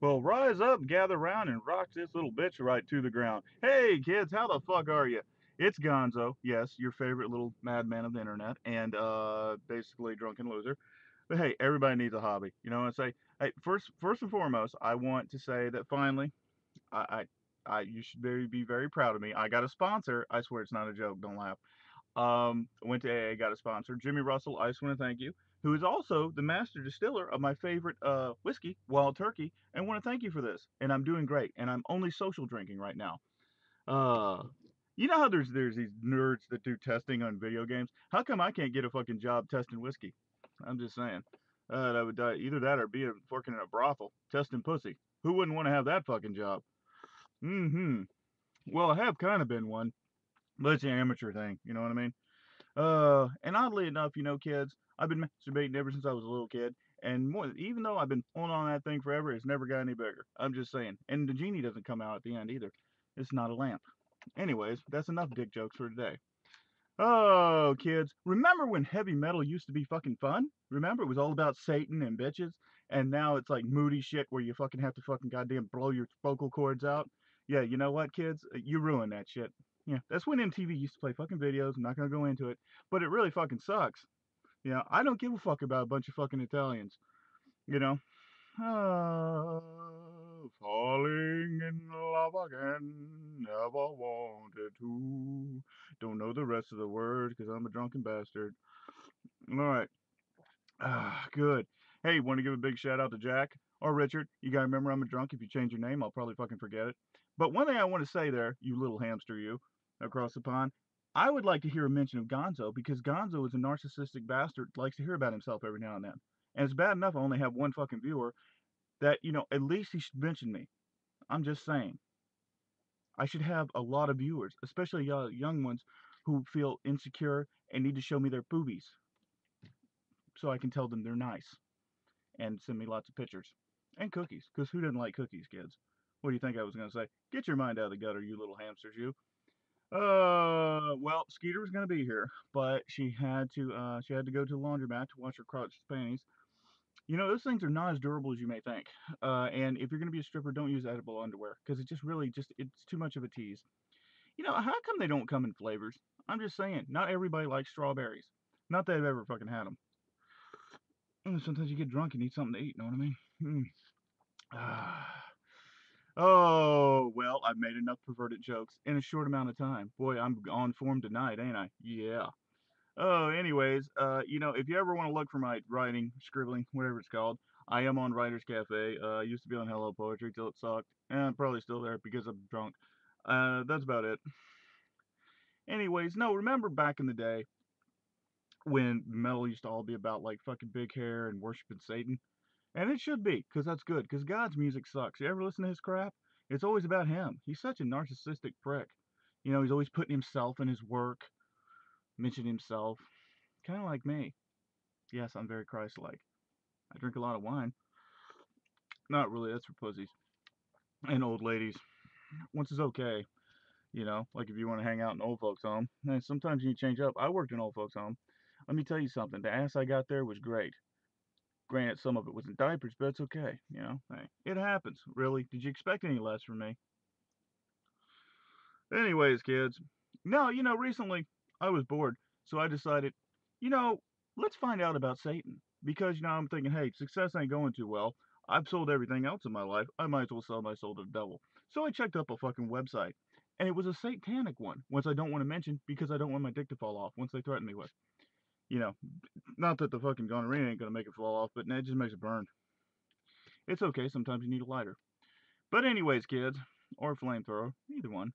Well, rise up, gather round, and rock this little bitch right to the ground. Hey, kids, how the fuck are you? It's Gonzo, yes, your favorite little madman of the internet, and basically drunken loser. But hey, everybody needs a hobby. You know what I say? Hey, first and foremost, I want to say that finally, I, you should be very proud of me. I got a sponsor. I swear it's not a joke. Don't laugh. Went to AA, got a sponsor. Jimmy Russell, I just want to thank you, who is also the master distiller of my favorite whiskey, Wild Turkey, and want to thank you for this. And I'm doing great, and I'm only social drinking right now. Uh, you know how there's these nerds that do testing on video games? How come I can't get a fucking job testing whiskey? I'm just saying. That would die either that or working in a brothel testing pussy. Who wouldn't want to have that fucking job? Mm-hmm. Well, I have kind of been one, but it's an amateur thing. You know what I mean? And oddly enough, kids, I've been masturbating ever since I was a little kid, and more, even though I've been pulling on that thing forever, it's never got any bigger. I'm just saying. And the genie doesn't come out at the end either. It's not a lamp. Anyways, that's enough dick jokes for today. Oh, kids, remember when heavy metal used to be fucking fun? Remember it was all about Satan and bitches, and now it's like moody shit where you fucking have to fucking goddamn blow your vocal cords out. Yeah, you know what, kids? You ruined that shit. Yeah, that's when MTV used to play fucking videos. I'm not gonna go into it, but it really fucking sucks. I don't give a fuck about a bunch of fucking Italians. You know, falling in love again, never wanted to. Don't know the rest of the words because I'm a drunken bastard. All right, good. Hey, want to give a big shout out to Jack or Richard? You gotta remember I'm a drunk. If you change your name, I'll probably fucking forget it. But one thing I want to say there, you little hamster, you across the pond, I would like to hear a mention of Gonzo because Gonzo is a narcissistic bastard, likes to hear about himself every now and then. And it's bad enough I only have one fucking viewer, that, at least he should mention me. I'm just saying. I should have a lot of viewers, especially young ones who feel insecure and need to show me their boobies so I can tell them they're nice and send me lots of pictures. And cookies, because who doesn't like cookies, kids? What do you think I was going to say? Get your mind out of the gutter, you little hamsters, you. Well, Skeeter was going to be here, but she had to go to the laundromat to wash her crotch panties. Those things are not as durable as you may think. And if you're going to be a stripper, don't use edible underwear because it just really it's too much of a tease. How come they don't come in flavors? I'm just saying, not everybody likes strawberries. Not that I've ever fucking had them. Sometimes you get drunk and need something to eat. Know what I mean? Ah. Oh, well, I've made enough perverted jokes in a short amount of time. Boy, I'm on form tonight, ain't I? Yeah. Oh, anyways, if you ever want to look for my writing, scribbling, whatever it's called, I am on Writers Cafe. I used to be on Hello Poetry till it sucked, and I'm probably still there because I'm drunk. That's about it. Anyways, no, remember back in the day when metal used to all be about like fucking big hair and worshiping Satan? And it should be, because that's good, because God's music sucks. You ever listen to his crap? It's always about him. He's such a narcissistic prick. He's always putting himself in his work, mentioning himself, kind of like me. Yes, I'm very Christ-like. I drink a lot of wine. Not really, that's for pussies and old ladies. Once is okay, like if you want to hang out in old folks' home. And sometimes you need to change up. I worked in old folks' home. Let me tell you something. The ass I got there was great. Granted, some of it was in diapers, but it's okay. Hey, it happens. Really? Did you expect any less from me? Anyways, kids. No, recently I was bored, so I decided, you know, let's find out about Satan. Because, I'm thinking, hey, success ain't going too well. I've sold everything else in my life. I might as well sell my soul to the devil. So I checked up a fucking website. And it was a satanic one, once I don't want to mention because I don't want my dick to fall off once they threaten me with. You know, not that the fucking gonorrhea ain't gonna make it fall off, but it just makes it burn. It's okay, sometimes you need a lighter. But anyways, kids, or a flamethrower, either one.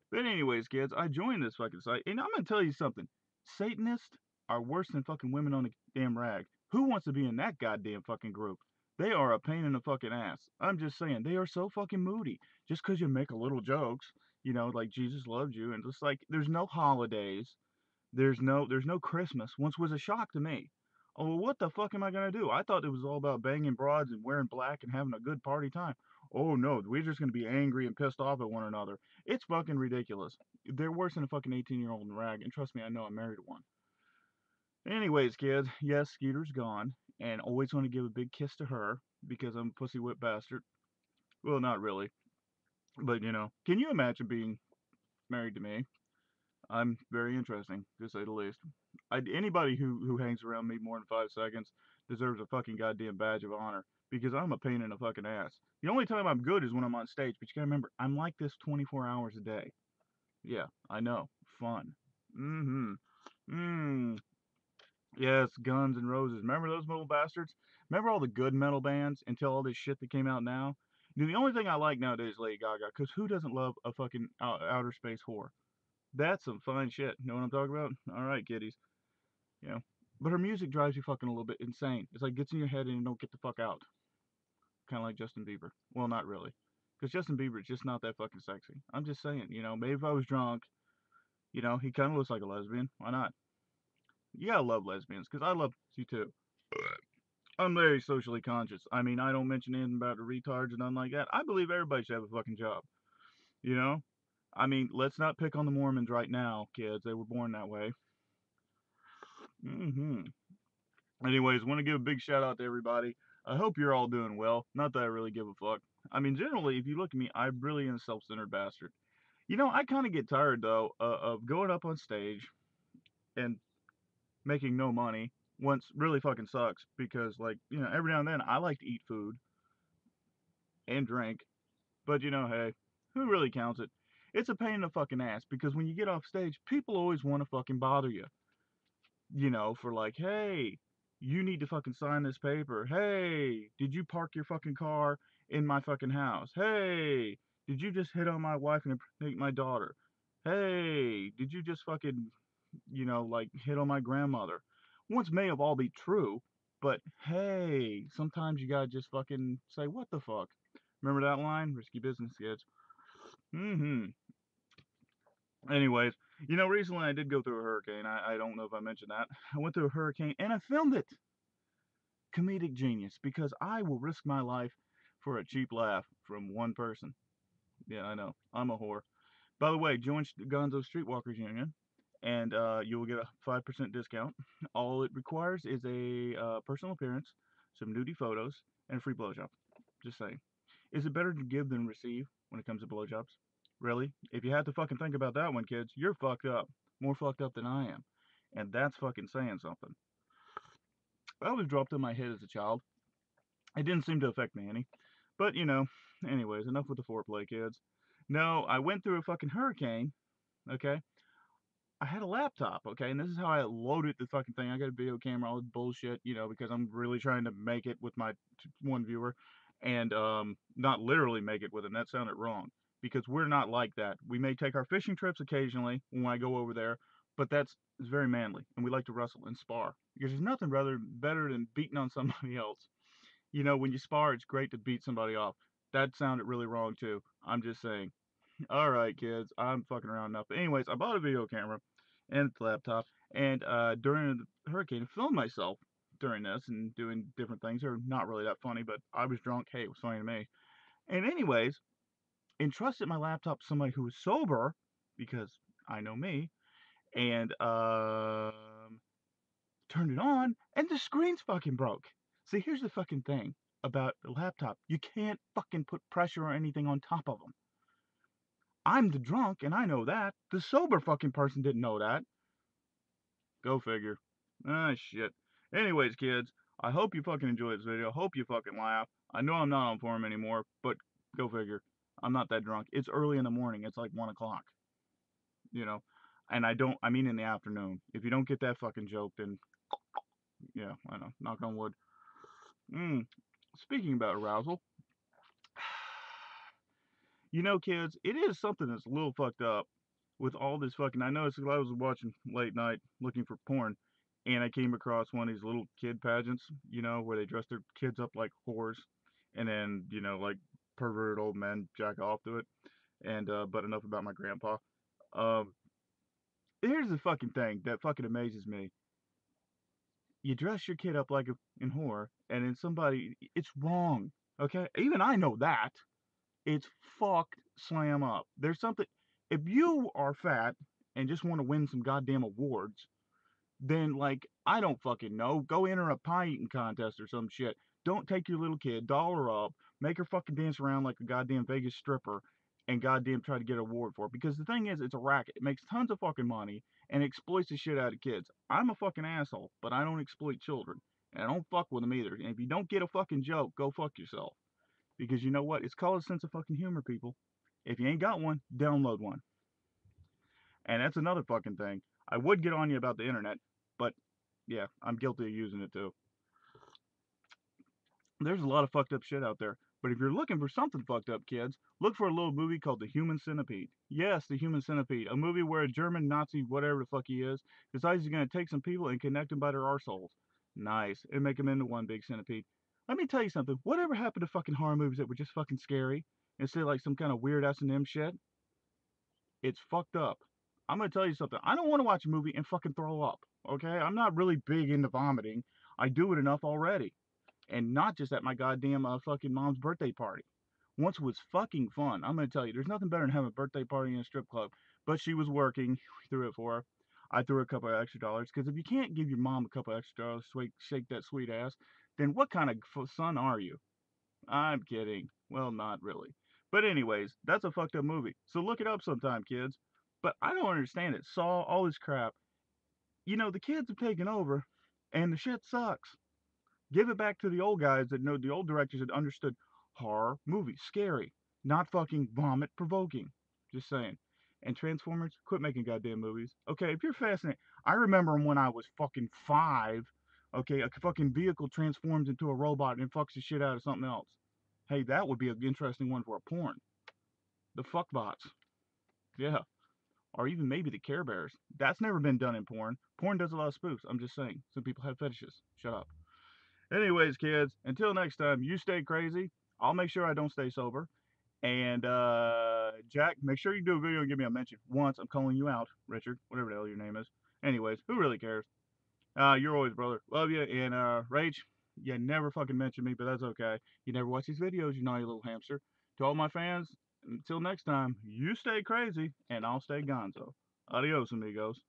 But anyways, kids, I joined this fucking site, and I'm gonna tell you something. Satanists are worse than fucking women on a damn rag. Who wants to be in that goddamn fucking group? They are a pain in the fucking ass. I'm just saying, they are so fucking moody. Just 'cause you make a little jokes, like Jesus loves you, and just like there's no holidays, there's no Christmas, which was a shock to me. Oh, well, what the fuck am I gonna do? I thought it was all about banging broads and wearing black and having a good party time. Oh no, we're just gonna be angry and pissed off at one another. It's fucking ridiculous. They're worse than a fucking 18-year-old in rag, and trust me, I know I'm married to one. Anyways, kids, yes, Skeeter's gone, and always want to give a big kiss to her because I'm a pussy whip bastard. Well, not really, but you know, can you imagine being married to me? I'm very interesting, to say the least. Anybody who hangs around me more than 5 seconds deserves a fucking goddamn badge of honor because I'm a pain in the fucking ass. The only time I'm good is when I'm on stage, but you gotta remember, I'm like this 24 hours a day. Yeah, I know. Fun. Mm-hmm. Mm. Yes, Guns and Roses. Remember those little bastards? Remember all the good metal bands until all this shit that came out now? You know, the only thing I like nowadays is Lady Gaga, because who doesn't love a fucking outer space whore? That's some fine shit. Know what I'm talking about? All right, kiddies. You know, but her music drives you fucking a little bit insane. It's like gets in your head and you don't get the fuck out. Kind of like Justin Bieber. Well, not really, because Justin Bieber is just not that fucking sexy. I'm just saying. You know, maybe if I was drunk, you know, he kind of looks like a lesbian. Why not? You gotta love lesbians, because I love you too. I'm very socially conscious. I mean, I don't mention anything about the retards and nothing like that. I believe everybody should have a fucking job. You know? I mean, let's not pick on the Mormons right now, kids. They were born that way. Hmm. Anyways, want to give a big shout out to everybody. I hope you're all doing well. Not that I really give a fuck. I mean, generally, if you look at me, I'm really a self-centered bastard. You know, I kind of get tired though of going up on stage and making no money. Once really fucking sucks because, like, you know, every now and then I like to eat food and drink, but you know, hey, who really counts it? It's a pain in the fucking ass because when you get off stage, people always want to fucking bother you. You know, for like, hey, you need to fucking sign this paper. Hey, did you park your fucking car in my fucking house? Hey, did you just hit on my wife and impregnate my daughter? Hey, did you just fucking, you know, like hit on my grandmother? Once may have all be true, but hey, sometimes you gotta just fucking say, what the fuck? Remember that line? Risky business, kids. Mm-hmm. Anyways, you know, recently I did go through a hurricane. I don't know if I mentioned that. I went through a hurricane and I filmed it. Comedic genius, because I will risk my life for a cheap laugh from one person. Yeah, I know. I'm a whore. By the way, join Gonzo Streetwalkers Union, and you will get a 5% discount. All it requires is a personal appearance, some nudie photos, and a free blowjob. Just saying. Is it better to give than receive when it comes to blowjobs? Really? If you had to fucking think about that one, kids, you're fucked up. More fucked up than I am. And that's fucking saying something. I was dropped on my head as a child. It didn't seem to affect me any. But, you know, anyways, enough with the foreplay, kids. No, I went through a fucking hurricane, okay? I had a laptop, okay, and this is how I loaded the fucking thing. I got a video camera, all this bullshit, you know, because I'm really trying to make it with my one viewer, and not literally make it with him. That sounded wrong because we're not like that. We may take our fishing trips occasionally when I go over there, but that's it's very manly, and we like to wrestle and spar because there's nothing rather better than beating on somebody else. You know, when you spar, it's great to beat somebody off. That sounded really wrong too. I'm just saying. All right, kids, I'm fucking around enough. But anyways, I bought a video camera and a laptop, and during the hurricane, I filmed myself during this and doing different things. They're not really that funny, but I was drunk. Hey, it was funny to me. And anyways, entrusted my laptop to somebody who was sober because I know me, and turned it on, and the screen's fucking broke. See, here's the fucking thing about the laptop: you can't fucking put pressure or anything on top of them. I'm the drunk, and I know that. The sober fucking person didn't know that. Go figure. Ah, shit. Anyways, kids, I hope you fucking enjoyed this video. Hope you fucking laugh. I know I'm not on form anymore, but go figure. I'm not that drunk. It's early in the morning. It's like 1 o'clock, you know? And I mean in the afternoon. If you don't get that fucking joke, then, yeah, I know. Knock on wood. Mm. Speaking about arousal, you know, kids, it is something that's a little fucked up with all this fucking. I noticed 'cause I was watching late night looking for porn, and I came across one of these little kid pageants, you know, where they dress their kids up like whores, and then you know, like perverted old men jack off to it. And but enough about my grandpa. Um, here's the fucking thing that fucking amazes me. You dress your kid up like a in whore, and then somebody, it's wrong. Okay, even I know that. It's fucked slam up. There's something. If you are fat and just want to win some goddamn awards, then like I don't fucking know. Go enter a pie eating contest or some shit. Don't take your little kid, doll her up, Make her fucking dance around like a goddamn Vegas stripper and goddamn try to get an award for it. Because the thing is, it's a racket. It makes tons of fucking money and exploits the shit out of kids. I'm a fucking asshole, but I don't exploit children. And I don't fuck with them either. And if you don't get a fucking joke, go fuck yourself. Because you know what? It's called a sense of fucking humor, people. If you ain't got one, download one. And that's another fucking thing. I would get on you about the internet, but yeah, I'm guilty of using it too. There's a lot of fucked up shit out there. But if you're looking for something fucked up, kids, look for a little movie called The Human Centipede. Yes, The Human Centipede. A movie where a German Nazi, whatever the fuck he is, decides he's going to take some people and connect them by their arseholes. Nice. And make them into one big centipede. Let me tell you something. Whatever happened to fucking horror movies that were just fucking scary? Instead of like some kind of weird S&M shit? It's fucked up. I'm gonna tell you something. I don't want to watch a movie and fucking throw up. Okay? I'm not really big into vomiting. I do it enough already. And not just at my goddamn fucking mom's birthday party. Once was fucking fun. I'm gonna tell you, there's nothing better than having a birthday party in a strip club. But she was working. We threw it for her. I threw her a couple of extra dollars because if you can't give your mom a couple of extra dollars, shake that sweet ass, then what kind of son are you? I'm kidding. Well, not really. But anyways, that's a fucked up movie. So look it up sometime, kids. But I don't understand it. Saw all this crap. You know, the kids have taken over, and the shit sucks. Give it back to the old guys that know the old directors that understood horror movies, scary, not fucking vomit provoking. Just saying. And Transformers, quit making goddamn movies. Okay, if you're fascinated, I remember when I was fucking 5. Okay, a fucking vehicle transforms into a robot and fucks the shit out of something else. Hey, that would be an interesting one for a porn. The fuckbots. Yeah. Or even maybe the Care Bears. That's never been done in porn. Porn does a lot of spoofs. I'm just saying. Some people have fetishes. Shut up. Anyways, kids, until next time, you stay crazy. I'll make sure I don't stay sober. And Jack, make sure you do a video and give me a mention once. I'm calling you out, Richard, whatever the hell your name is. Anyways, who really cares? You're always brother. Love you. And Rach, you never fucking mention me, but that's okay. You never watch these videos, you naughty little hamster. To all my fans, until next time, you stay crazy, and I'll stay gonzo. Adios, amigos.